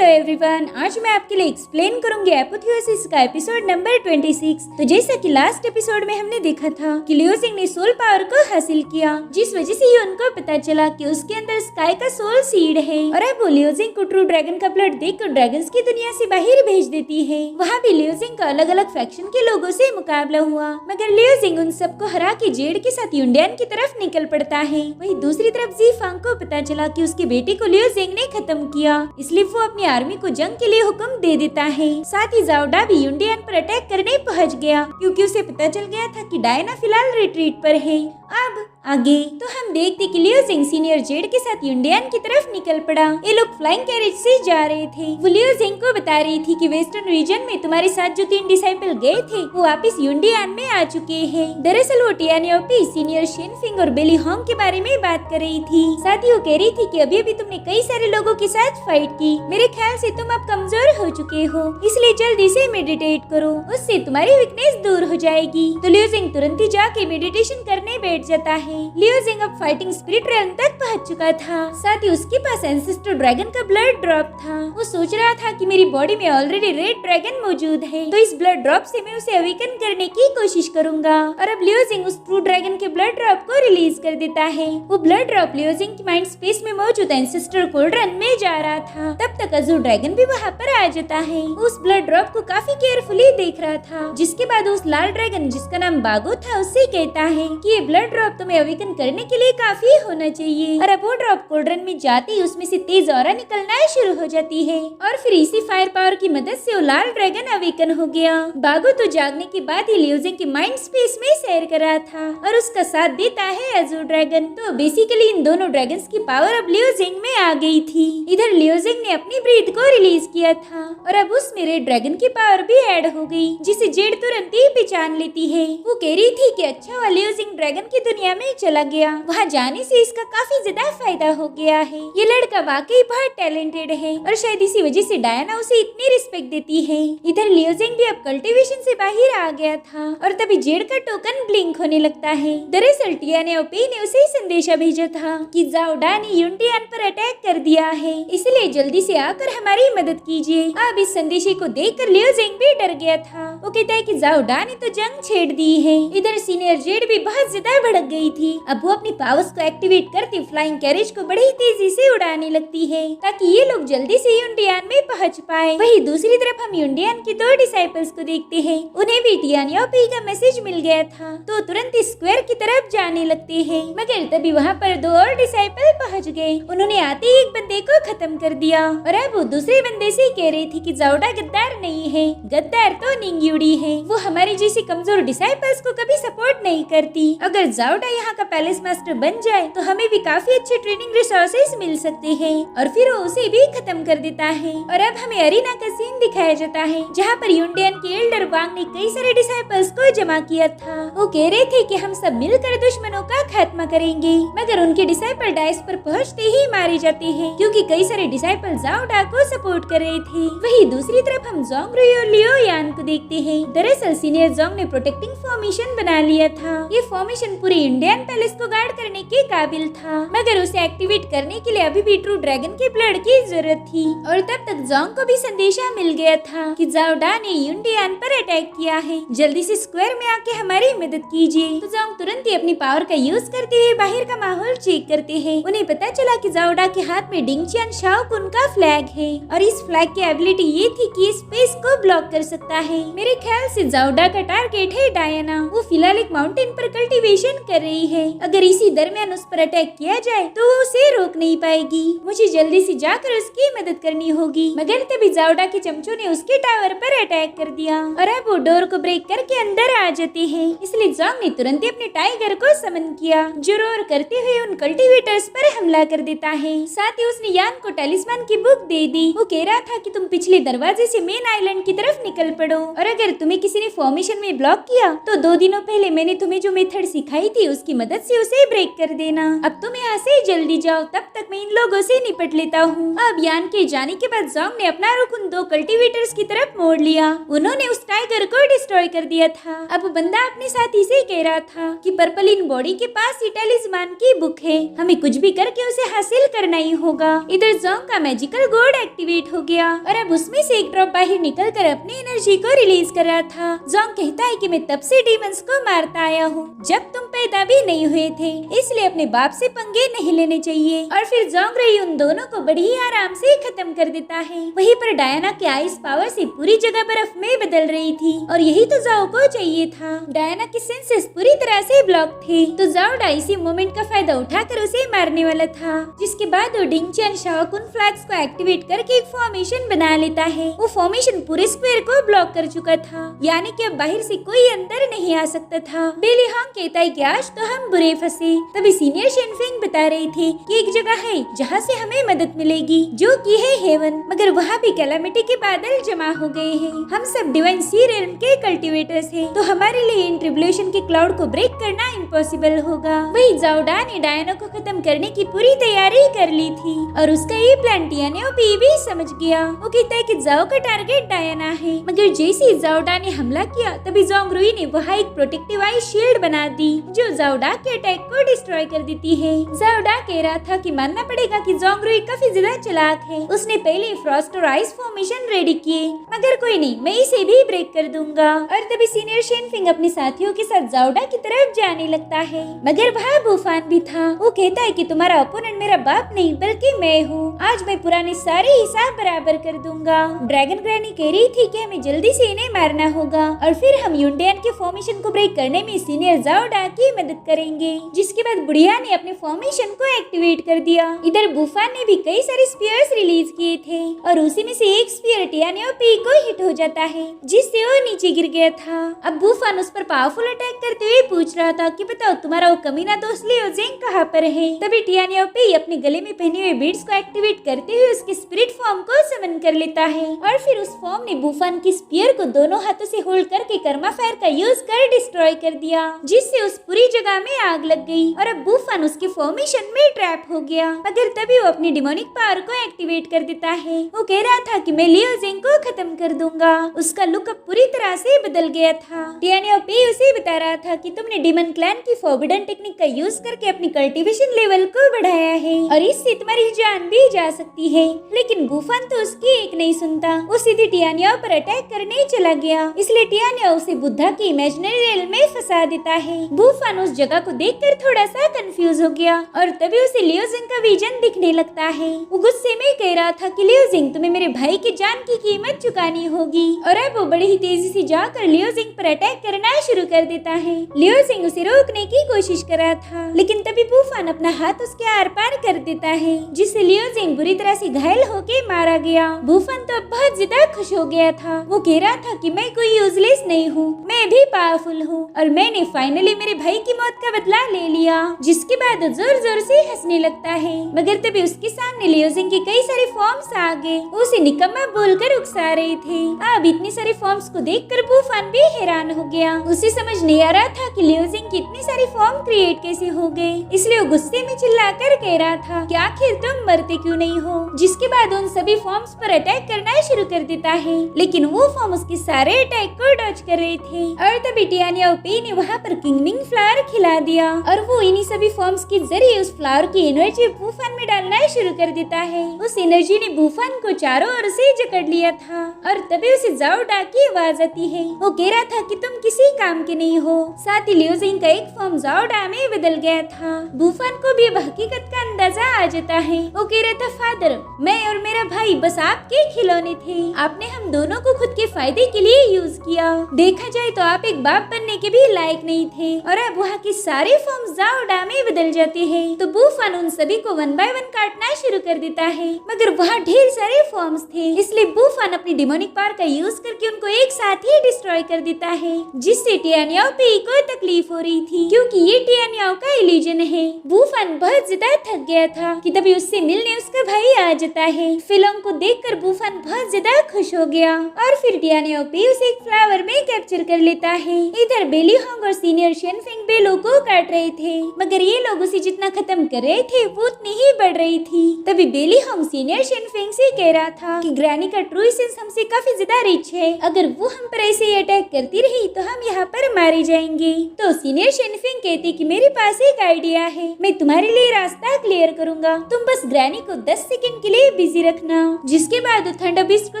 Hello everyone, आज मैं आपके लिए एक्सप्लेन करूंगी एपोथेओसिस का एपिसोड नंबर 26। तो जैसा कि लास्ट एपिसोड में हमने देखा था कि लियो जिंग ने सोल पावर को हासिल किया, जिस वजह से युन को पता चला कि उसके अंदर स्काई का सोल सीड है और अब वो लियो जिंग को ट्रू ड्रैगन का ब्लड देखकर ड्रैगन्स की दुनिया से बाहर भेज देती है। वहाँ भी लियो जिंग का अलग अलग फैक्शन के लोगों से मुकाबला हुआ, मगर लियो जिंग उन सबको हरा के जेड के साथ यूंडियन की तरफ निकल पड़ता है। वहीं दूसरी तरफ जी फांग को पता चला कि उसके बेटे को लियो जिंग ने खत्म किया, इसलिए वो अपनी आर्मी को जंग के लिए हुक्म दे देता है। साथ ही जाओडा भी यूंडियन पर अटैक करने पहुंच गया, क्योंकि उसे पता चल गया था कि डायना फिलहाल रिट्रीट पर है। अब आगे तो हम देखते कि लियो जिंग सीनियर जेड के साथ यूंडियन की तरफ निकल पड़ा। ये लोग फ्लाइंग कैरेज से जा रहे थे। वो लियो जिंग को बता रही थी कि वेस्टर्न रीजन में तुम्हारे साथ जो 3 डिसाइपल गए थे वो वापस यूंडियन में आ चुके हैं। दरअसल वो टियानियोपी, सीनियर शिनफिंग और बेली होंग के बारे में बात कर रही थी। साथ ही वो कह रही थी कि अभी अभी तुमने कई सारे लोगों के साथ फाइट की, मेरे ख्याल से तुम अब कमजोर हो चुके हो, इसलिए जल्दी से मेडिटेट करो, उससे तुम्हारी वीकनेस दूर हो जाएगी। तो लियो जिंग तुरंत ही जाके मेडिटेशन करने बैठ जाता है। लियो जिंग अब फाइटिंग स्पिरिट रेल्म तक पहुंच चुका था। साथ ही उसके पास एंसेस्टर ड्रैगन का ब्लड ड्रॉप था। वो सोच रहा था कि मेरी बॉडी में ऑलरेडी रेड ड्रैगन मौजूद है, तो इस ब्लड ड्रॉप से मैं उसे अवेकन करने की कोशिश करूंगा। और अब लियो जिंग उस ट्रू ड्रैगन के ब्लड ड्रॉप को रिलीज कर देता है। वो ब्लड ड्रॉप लियो जिंग की माइंड स्पेस में मौजूद एंसेस्टर कोल्ड्रन में जा रहा था। तब तक अजूर ड्रैगन भी वहाँ पर आ जाता है। उस ब्लड ड्रॉप को काफी केयरफुली देख रहा था, जिसके बाद उस लाल ड्रैगन जिसका नाम बागो था उससे कहता है कि ये ब्लड ड्रॉप तुम्हें अवेकन करने के लिए काफी होना चाहिए। और अब वो ड्रॉप कोल्ड्रन में जाते ही उसमें से तेज ऑरा निकलना शुरू हो जाती है और फिर इसी फायर पावर की मदद से वो लाल ड्रैगन अवेकन हो गया। बागो तो जागने के बाद ही लियो जिंग के माइंड स्पेस में सैर कर रहा था और उसका साथ देता है अजूर ड्रैगन। तो बेसिकली इन दोनों ड्रैगन्स की पावर अब लियो जिंग में आ गई थी। इधर लियो जिंग ने अपनी ब्रीथ को रिलीज किया था और अब उसमें रेड ड्रैगन की पावर भी ऐड हो गई, जिसे जेड तुरंत ही पहचान लेती है। वो कह रही थी कि अच्छा हुआ लियो जिंग ड्रैगन की दुनिया में चला गया, वहाँ जाने से इसका काफी ज्यादा फायदा हो गया है। ये लड़का वाकई बहुत टैलेंटेड है और शायद इसी वजह से डायना उसे इतनी रिस्पेक्ट देती है। इधर लियो जिंग भी अब कल्टीवेशन से बाहर आ गया था और तभी जेड का टोकन ब्लिंक होने लगता है। दरअसल टियानियोपी ने उसे संदेशा भेजा था कि जाओडा ने यूंडियन पर अटैक कर दिया है, इसलिए जल्दी से आकर हमारी मदद कीजिए। अब इस संदेशे को देखकर लियो जिंग भी डर गया था। वो कहता है कि जाओडा ने तो जंग छेड़ दी है। इधर सीनियर जेड भी बहुत ज्यादा भड़क गई थी। अब वो अपनी पावर्स को एक्टिवेट करती फ्लाइंग कैरेज को बड़ी तेजी से उड़ाने लगती है, ताकि ये लोग जल्दी से यूंडियन में पहुंच पाए। वहीं दूसरी तरफ हम यूंडियन के 2 डिसाइपल्स को देखते हैं। उन्हें भी टियानियोपी का मैसेज मिल गया था, तो तुरंत स्क्वायर की तरफ जाने लगते हैं। मगर तभी वहाँ पर 2 और डिसाइपल पहुँच गए। उन्होंने आते ही एक बंदे को खत्म कर दिया और अब वो दूसरे बंदे से कह रही थी कि जाओडा गद्दार नहीं है, गद्दार तो निंग्यूडी है। वो हमारी जैसी कमजोर डिसाइपल्स को कभी सपोर्ट नहीं करती। अगर जाओडा यहाँ का पैलेस मास्टर बन जाए तो हमें भी काफी अच्छे ट्रेनिंग रिसोर्सेज मिल सकते हैं। और फिर वो उसे भी खत्म कर देता है। और अब हमें अरीना का सीन दिखाया जाता है, जहाँ पर यूंडियन के एल्डर वांग ने कई सारे डिसाइपल्स को जमा किया था। वो कह रहे थे कि हम सब मिलकर दुश्मनों का खात्मा करेंगे, मगर उनके डिसाइपल डाइस पर पहुँचते ही मारे जाते हैं, क्योंकि कई सारे डिसाइपल जाओडा को सपोर्ट कर रहे थे। वहीं दूसरी तरफ हम जोंगरुई और लियो यान को देखते हैं। दरअसल सीनियर जोंग ने प्रोटेक्टिंग फॉर्मेशन बना लिया था। ये फॉर्मेशन पूरे इंडियन पैलेस को गार्ड करने के काबिल था, मगर उसे एक्टिवेट करने के लिए अभी भी ट्रू ड्रैगन के ब्लड की जरूरत थी। और तब तक जोंग को भी संदेशा मिल गया था कि जाओडा ने यूंडियन पर अटैक किया है, जल्दी से स्क्वायर में आके हमारी मदद कीजिए। तो जोंग तुरंत ही अपनी पावर का यूज करते हुए बाहर का माहौल चेक करते हैं। उन्हें पता चला कि जाओडा के हाथ में डिंगचियन शाओकुन का फ्लैग है और इस फ्लैग की एबिलिटी ये थी कि स्पेस को ब्लॉक कर सकता है। मेरे ख्याल से जाओडा का टारगेट है डायना। वो फिलहाल एक माउंटेन पर कल्टीवेशन कर रही है। अगर इसी दरमियान उस पर अटैक किया जाए तो वो उसे रोक नहीं पाएगी। मुझे जल्दी से जाकर उसकी मदद करनी होगी। मगर तभी जाओडा के चमचों ने उसके टावर पर अटैक कर दिया और अब वो डोर को ब्रेक करके अंदर आ जाते हैं। इसलिए जोंग ने तुरंत ही अपने टाइगर को समन किया, जो रोर करते हुए उन कल्टीवेटर्स पर हमला कर देता है। साथ ही उसने यान को टेलिस्मान की बुक दे दी। वो कह रहा था कि तुम पिछले दरवाजे से मेन आइलैंड की तरफ निकल पड़ो और अगर तुम्हें किसी ने फॉर्मेशन में ब्लॉक किया तो 2 दिनों पहले मैंने तुम्हें जो मेथड सिखाई थी उसकी उसकी मदद से उसे ब्रेक कर देना। अब तुम यहाँ से जल्दी जाओ, तब तक मैं इन लोगों से निपट लेता हूँ। अब यान के जाने के बाद जोंग ने अपना रुख उन 2 कल्टीवेटर्स की तरफ मोड़ लिया। उन्होंने उस टाइगर को डिस्ट्रॉय कर दिया था। अब बंदा अपने साथी से कह रहा था कि पर्पल इन बॉडी के पास ही टैलिस्मान की बुक है, हमें कुछ भी करके उसे हासिल करना ही होगा। इधर जोंग का मैजिकल गोर्ड एक्टिवेट हो गया और अब उसमें से एक ड्रॉप बाहर निकल कर अपनी एनर्जी को रिलीज कर रहा था। जोंग कहता है कि मैं तब से डीमंस को मारता आया हूँ जब तुम पैदा भी नहीं हुए थे, इसलिए अपने बाप से पंगे नहीं लेने चाहिए। और फिर जोंग रही उन दोनों को बड़ी ही आराम से खत्म कर देता है। वहीं पर डायना के आइस पावर से पूरी जगह बर्फ में बदल रही थी और यही तो जाओ को चाहिए था। डायना के सेंसेस पूरी तरह से ब्लॉक थे, तो जाओ इसी मोमेंट का फायदा उठाकर उसे मारने वाला था। जिसके बाद वो डिंगचैन शाओकुन फ्लैग्स को एक्टिवेट करके एक फॉर्मेशन बना लेता है। वो फॉर्मेशन पूरे स्क्वायर को ब्लॉक कर चुका था, यानी कि अब बाहर से कोई अंदर नहीं आ सकता था। बेली हांग कहता है कि आज तो हम बुरे फंसे। तभी सीनियर शेनफिंग बता रही थी कि एक जगह है जहाँ से हमें मदद मिलेगी, जो कि है हेवन, मगर वहाँ भी कैलामिटी के बादल जमा हो गए हैं। हम सब डिवाइन सी रेल्म के कल्टीवेटर्स हैं, तो हमारे लिए इन ट्रिब्यूलेशन के क्लाउड को ब्रेक करना इम्पॉसिबल होगा। वही जाओडा ने डायना को खत्म करने की पूरी तैयारी कर ली थी और उसका ये प्लान टियानियोपी भी समझ गया। वो कहता है कि जाओ का टारगेट डायना है, मगर जैसे जाओडा ने हमला किया तभी जोंगरुई ने वहाँ एक प्रोटेक्टिव आई शील्ड बना दी जो जाओडा के अटैक को डिस्ट्रॉय कर देती है। जाओडा कह रहा था कि मानना पड़ेगा कि जोंगरुई काफी ज्यादा चालाक है। उसने पहले फ्रॉस्ट और आइस फॉर्मेशन रेडी किए, मगर कोई नहीं, मैं इसे भी ब्रेक कर दूंगा। और तभी सीनियर शेनफिंग अपने साथियों के साथ जाओडा की तरफ जाने लगता है, मगर वहाँ बुफान भी था। वो कहता है कि तुम्हारा ओपोनेंट मेरा बाप नहीं बल्कि मैं हूँ, आज मैं पुराने सारे हिसाब बराबर कर दूंगा। ड्रैगन ग्रैनी कह रही थी कि हमें जल्दी से इन्हें मारना होगा और फिर हम यूंडियन के फॉर्मेशन को ब्रेक करने में सीनियर जाओडा की मदद करेंगे। जिसके बाद बुढ़िया ने अपने फॉर्मेशन को एक्टिवेट कर दिया। इधर बुफान ने भी कई सारे स्पीयर्स रिलीज किए थे और उसी में से एक स्पीयर टियानियोपी को हिट हो जाता है, जिससे वो नीचे गिर गया था। अब बुफान उस पर पावरफुल अटैक करते हुए पूछ रहा था कि बताओ तुम्हारा वो कमीना दोस्त लियो जेंग कहाँ पर है। तभी टियानियोपी अपने गले में पहने हुए बीड्स को एक्टिवेट करते हुए उसके स्पिरिट फॉर्म को समन कर लेता है और फिर उस फॉर्म ने बुफान की स्पीयर को दोनों हाथों से होल्ड करके कर्मा फायर का यूज कर डिस्ट्रॉय कर दिया, जिससे उस पूरी जगह में आग लग गई और अब बुफान उसके फॉर्मेशन में ट्रैप हो गया। मगर तभी वो अपनी डिमोनिक पावर को एक्टिवेट कर देता है। वो कह रहा था कि मैं लियो जेंग को खत्म कर दूंगा। उसका लुक अब पूरी तरह से बदल गया था। टियानियोपी उसे बता रहा था कि तुमने डिमन क्लैन की फॉरबिडन टेक्निक का यूज करके अपनी कल्टीवेशन लेवल को बढ़ाया है और इससे तुम्हारी जान भी जा सकती है। लेकिन बुफान तो उसकी एक नहीं सुनता, वो सीधे टियानिया पर अटैक करने चला गया। इसलिए टियानिया उसे बुद्धा की इमेजिनरी रेल में फंसा देता है। बुफान उस जगह को देखकर थोड़ा सा कंफ्यूज हो गया और तभी उसे लियो जेंग का विजन दिखने लगता है। वो गुस्से में कह रहा था कि लियो जेंग तुम्हें मेरे भाई की जान की कीमत चुकानी होगी और अब वो बड़ी ही तेजी से जाकर लियो जेंग पर अटैक करना शुरू कर देता है। लियो जेंग उसे रोकने की कोशिश कर रहा था, लेकिन तभी बुफान अपना हाथ उसके आर पार कर देता है, जिससे लियो जेंग बुरी तरह से घायल होके मारा गया। बुफान तो बहुत ज्यादा खुश हो गया था। वो कह रहा था कि मैं कोई यूजलेस नहीं हूँ, मैं भी पावरफुल हूँ और मैंने फाइनली मेरे भाई की मौत का बदला ले लिया। जिसके बाद जोर जोर से हंसने लगता है, मगर तभी उसके सामने लियो जेंग के कई सारे फॉर्म्स आ गए। उसे निकम्मा बोलकर उकसा रहे थे। अब इतने सारे फॉर्म्स को देखकर बुफान भी हैरान हो गया। उसे समझ नहीं आ रहा था कि लियो जेंग की इतनी सारी फॉर्म क्रिएट कैसे हो गए, इसलिए वो गुस्से में चिल्लाकर कह रहा था कि आखिर तुम मरते क्यों नहीं हो। जिसके बाद उन सभी फॉर्म्स पर अटैक करना शुरू कर देता है, लेकिन वो फॉर्म उसके सारे अटैक को डॉज कर रहे थे। और तभी टियानियोपी ने वहाँ पर किंगमिंग फ्लावर खिला दिया और वो इन्हीं सभी फॉर्म्स के जरिए उस फ्लावर की एनर्जी बुफान में डालना शुरू कर देता है। उस एनर्जी ने बुफान को चारों ओर से जकड़ लिया था और तभी उसे जाओडा की आवाज आती है। वो कह रहा था कि तुम किसी काम के नहीं हो। साथ ही लियो जेंग का एक फॉर्म जाओडा में बदल गया था। बुफान को भी अब हकीकत का अंदाजा आ जाता है। वो कह रहा था फादर, मैं और मेरा भाई बस आपके खिलौने थे, आपने हम दोनों को खुद के फायदे के लिए यूज किया। देखा जाए तो आप एक बाप बनने के भी लायक नहीं थे और अब वहाँ के सारे फॉर्म जाओडा में बदल जाते हैं। तो बुफान उन सभी को 1 बाय 1 काटना शुरू कर देता है, मगर वहाँ ढेर सारे फॉर्म्स थे, इसलिए बुफान अपनी डिमोनिक पावर का यूज करके उनको एक साथ ही डिस्ट्रॉय कर देता है, जिससे टियानियाओ पे को तकलीफ हो रही थी क्योंकि ये टियानियाओ का इल्यूजन है। बुफान बहुत ज्यादा थक गया था कि तभी उससे मिलने उसका भाई आ जाता है। फिल्म को देखकर बुफान बहुत ज्यादा खुश हो गया और फिर टियानियाओ पे उसे एक फ्लावर में कैप्चर कर लेता है। इधर बेली होंग और सीनियर शेनफेंग बेलो को काट रहे थे, मगर ये लोग उसे जितना खत्म कर रहे थे वो उतनी ही बढ़ रही थी। तभी बेली होंग सीनियर शेनफेंग से कह रहा था कि ग्रैनी का ट्रू एसेंस हमसे काफी ज्यादा रिच है, अगर वो हम पर ऐसे ही अटैक करती रही तो हम यहाँ पर मारे जाएंगे। तो सीनियर शेनफेंग कहती कि मेरे पास एक आइडिया है, मैं तुम्हारे लिए रास्ता क्लियर करूंगा, तुम बस ग्रैनी को 10 सेकंड के लिए बिजी रखना। जिसके बाद वो थंडर बीस्ट को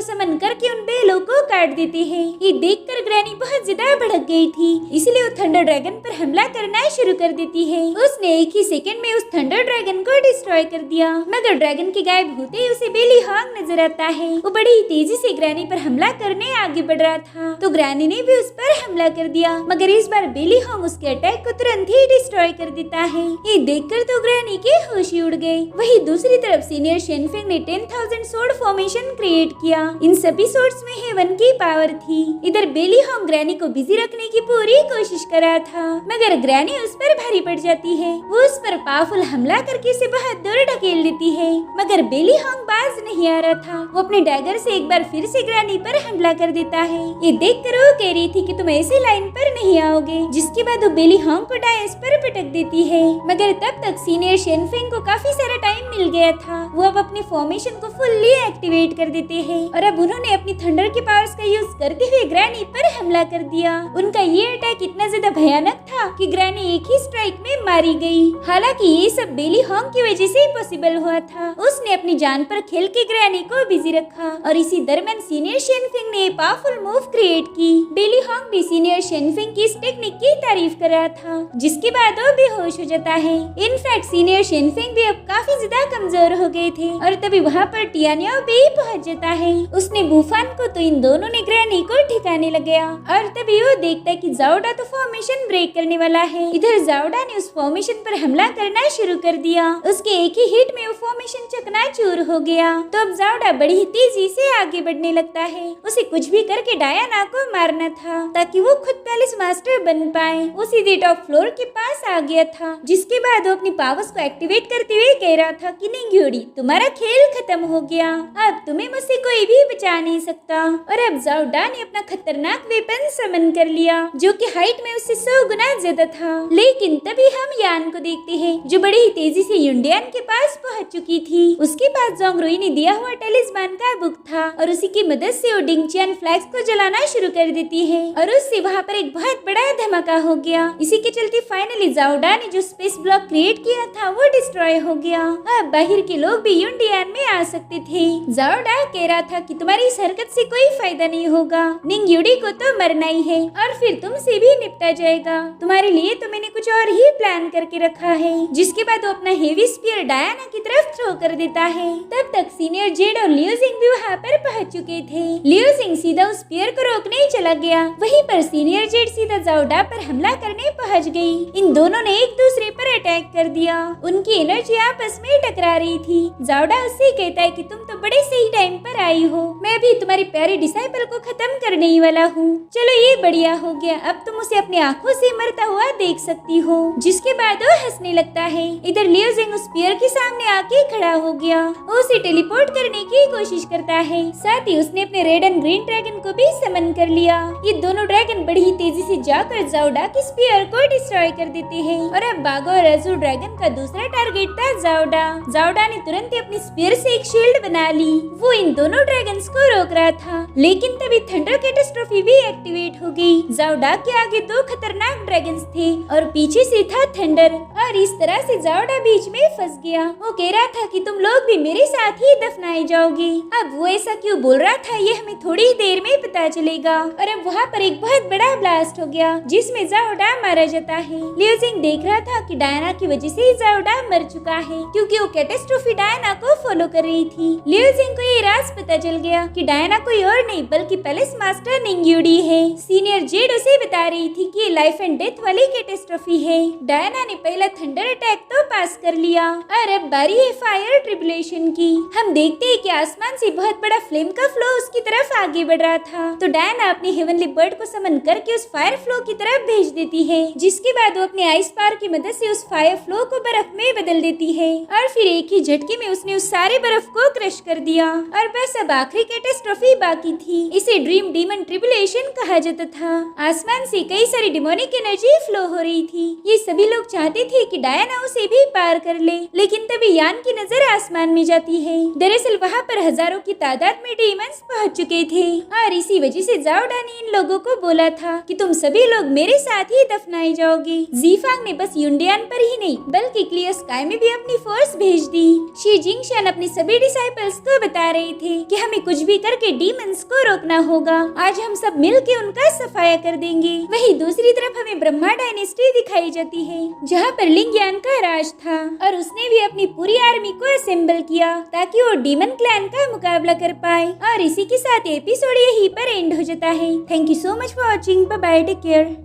समन करके उन बेलों को काट देते हैं। ये देखकर ग्रैनी बहुत ज्यादा भड़क गई थी, इसलिए वो थंडर ड्रैगन पर हमला करना शुरू कर देती है। उसने एक ही सेकंड में उस थंडर ड्रैगन को डिस्ट्रॉय कर दिया, मगर ड्रैगन के गायब होते ही उसे बेली होंग नजर आता है। वो बड़ी ही तेजी से ग्रैनी पर हमला करने आगे बढ़ रहा था, तो ग्रैनी ने भी उस पर हमला कर दिया, मगर इस बार बेली होंग उसके अटैक को तुरंत ही डिस्ट्रॉय कर देता है। ये देखकर तो ग्रैनी के होश ही उड़ गए। वही दूसरी तरफ सीनियर शेनफेंग ने 10,000 सोर्ड फॉर्मेशन क्रिएट किया। इन सभी सोर्ड्स में हेवन की पावर थी। इधर बेली होंग ग्रैनी को बिजी रखने की पूरी कोशिश कर रहा था, मगर ग्रैनी उस पर भारी पड़ जाती है। वो उस पर पावरफुल हमला करके उसे बहुत दूर ढकेल देती है, मगर बेली होंग बाज नहीं आ रहा था। वो अपने डैगर से एक बार फिर से ग्रैनी पर हमला कर देता है। ये देखकर वो कह रही थी कि तुम ऐसे लाइन पर नहीं आओगे, जिसके बाद वो बेली होंग को डायस पर पटक देती है। मगर तब तक सीनियर शेनफेंग को काफी सारा टाइम मिल गया था। वो अब अपनी फॉर्मेशन को फुल्ली एक्टिवेट कर देते हैं और अब उन्होंने अपनी थंडर की पावर्स का यूज करते हुए ग्रैनी पर हमला कर दिया। उनका ये अटैक इतना ज्यादा भयानक था कि ग्रैनी एक ही स्ट्राइक में मारी गई। हालांकि ये सब बेली होंग की वजह से पॉसिबल हुआ था। उसने अपनी जान पर खेल के ग्रैनी को बिजी रखा और इसी दरमियान सीनियर शेनफेंग ने पावरफुल मूव क्रिएट की। बेली होंग भी सीनियर शेनफेंग की इस टेक्निक की तारीफ कर रहा था, जिसके बाद वो बेहोश हो जाता है। इनफैक्ट सीनियर शेनफेंग भी अब काफी ज्यादा कमजोर हो गए थे और तभी वहाँ पर टियानियाओ भी पहुँच जाता है। उसने बुफान को तो इन दोनों ने ग्रैनी को ठिकाने लग गया और तभी वो देखता है कि जाओडा तो फॉर्मेशन ब्रेक करने वाला है। इधर जाओडा ने उस फॉर्मेशन पर हमला करना शुरू कर दिया। उसके एक ही हिट में वो फॉर्मेशन चकनाचूर हो गया। तो अब जाओडा बड़ी ही तेजी से आगे बढ़ने लगता है। उसे कुछ भी करके डायना को मारना था ताकि वो खुद पैलेस मास्टर बन पाए। वो सीधे टॉप फ्लोर के पास आ गया था, जिसके बाद वो अपनी पावर्स को एक्टिवेट करते हुए कह रहा था कि निंग्योरी, तुम्हारा खेल खत्म हो गया, अब तुम्हें मुझसे कोई भी बचा नहीं सकता। और अब जाओडा ने अपना खतरनाक वेपन समन कर लिया, जो कि हाइट में उससे 100 गुना ज्यादा था। लेकिन तभी हम यान को देखते हैं, जो बड़ी ही तेजी से युंडियान के पास पहुंच चुकी थी। उसके पास जोंगरोई ने दिया हुआ टेलिस्मान का बुक था और उसी की मदद से वो डिंगचियन फ्लैग्स को जलाना शुरू कर देती है और उससे वहाँ पर एक बहुत बड़ा धमाका हो गया। इसी के चलते फाइनली जाओडा ने जो स्पेस ब्लॉक क्रिएट किया था वो डिस्ट्रॉय हो गया। अब बाहर के लोग भी युंडियान में आ सकते थे। जाओडा कह रहा था कि तुम्हारी इस हरकत से कोई फायदा नहीं होगा, निंग्योरी को तो मरना ही है और फिर तुमसे भी निपटा जाएगा। तुम्हारे लिए तो मैंने कुछ और ही प्लान करके रखा है। जिसके बाद वो अपना हेवी स्पीयर डायना की तरफ थ्रो कर देता है। तब तक सीनियर जेड और लियो जिंग भी वहाँ पर पहुँच चुके थे। लियो जिंग सीधा उस स्पीयर को रोकने चला गया, वहीं पर सीनियर जेड सीधा जाओडा पर हमला करने पहुँच गई। इन दोनों ने एक दूसरे पर अटैक कर दिया। उनकी एनर्जी आपस में टकरा रही थी। जाओडा उससे कहता है कि तुम तो बड़े सही टाइम पर आई हो, मैं भी तुम्हारी प्यारे डिसाइपल को खत्म करने ही वाला हूँ। चलो ये बढ़िया हो गया, अब तुम उसे अपनी आंखों से मरता हुआ देख सकती हो। जिसके बाद वो हंसने लगता है। इधर लियो जिंग उस स्पीयर के सामने आके खड़ा हो गया। वो उसे टेलीपोर्ट करने की कोशिश करता है, साथ ही उसने अपने रेड एंड ग्रीन ड्रैगन को भी समन कर लिया। ये दोनों ड्रैगन बड़ी ही तेजी से जाकर जाओडा के स्पीयर को डिस्ट्रॉय कर देते हैं और अब बागो और अजूर ड्रैगन का दूसरा टारगेट था जाओडा। जाओडा ने तुरंत ही अपनी स्पीयर से एक शील्ड बना ली। वो इन दोनों ड्रैगन्स को रोक रहा था, लेकिन तभी थंडर कैटास्ट्रोफी भी एक्टिवेट हो गई। जाओडा के आगे 2 खतरनाक ड्रैगन्स थे और पीछे से था थंडर और इस तरह से जाओडा बीच में फंस गया। वो कह रहा था कि तुम लोग भी मेरे साथ ही दफनाए जाओगे। अब वो ऐसा क्यों बोल रहा था ये हमें थोड़ी ही देर में पता चलेगा। और अब वहाँ पर एक बहुत बड़ा ब्लास्ट हो गया जिसमें जाओडा मारा जाता है। लियो जिंग देख रहा था कि डायना की वजह से जाओडा मर चुका है क्योंकि वो कैटेस्ट्रोफी डायना को फॉलो कर रही थी। लियो जिंग को ये राज पता चल गया कि डायना कोई और नहीं बल्कि पैलेस मास्टर निंग्यूडी है। सीनियर जेड उसे बता रही थी कि ये लाइफ एंड डेथ वाली कैटेस्ट्रोफी है। डायना ने पहला थंडर अटैक तो पास कर लिया और अब बारी है फायर ट्रिबुलेशन की। हम देखते हैं कि आसमान से बहुत बड़ा फ्लेम का फ्लो उसकी तरफ आगे बढ़ रहा था, तो डायना अपनी हेवनली बर्ड को समन करके उस फायर फ्लो की तरफ भेज देती है, जिसके बाद वो अपने आइस पावर की मदद से उस फायर फ्लो को बर्फ में बदल देती है और फिर एक ही झटके में उसने उस सारे बर्फ को क्रश कर दिया। और बस अब आखिरी कैटेस्ट्रोफी बाकी थी। इसे ड्रीम डीमन ट्रिबुलेशन कहा जाता था। आसमान से कई सारी डिमोनिक एनर्जी फ्लो हो रही थी। ये सभी लोग चाहते थे कि डायना उसे भी पार कर ले, लेकिन तभी यान की नजर आसमान में जाती है। दरअसल वहाँ पर हजारों की तादाद में डीमंस पहुँच चुके थे और इसी वजह से जाओडा ने इन लोगों को बोला था कि तुम सभी लोग मेरे साथ ही दफनाए जाओगे। जीफांग ने बस युंडियान पर ही नहीं बल्कि क्लियर स्काई में भी अपनी फोर्स भेज दी। शी जिंगशन अपने सभी डिसाइपल्स को बता रहे थे कि हमें कुछ भी करके डीमंस को रोकना होगा। आज हम सब मिल के उनका सफाया कर देंगे। वहीं दूसरी तरफ हमें ब्रह्मा डायनेस्टी दिखाई जाती है जहाँ पर लिंगयान का राज था और उसने भी अपनी पूरी आर्मी को असेंबल किया ताकि वो डीमन क्लैन का मुकाबला कर पाए। और इसी के साथ एपिसोड यहीं पर एंड हो जाता है। Thank you so much for watching. Bye bye, take care.